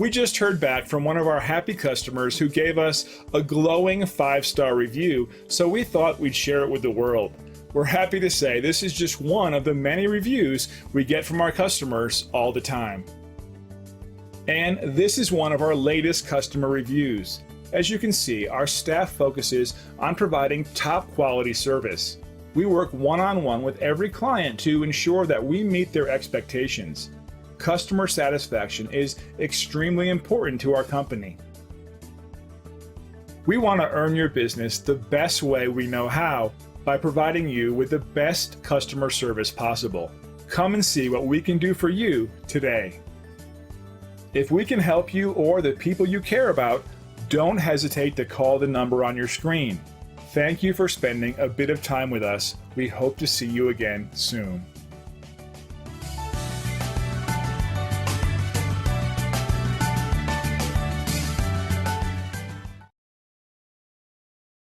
We just heard back from one of our happy customers who gave us a glowing 5-star review, so we thought we'd share it with the world. We're happy to say this is just one of the many reviews we get from our customers all the time. And this is one of our latest customer reviews. As you can see, our staff focuses on providing top quality service. We work one-on-one with every client to ensure that we meet their expectations. Customer satisfaction is extremely important to our company. We want to earn your business the best way we know how by providing you with the best customer service possible. Come and see what we can do for you today. If we can help you or the people you care about, don't hesitate to call the number on your screen. Thank you for spending a bit of time with us. We hope to see you again soon.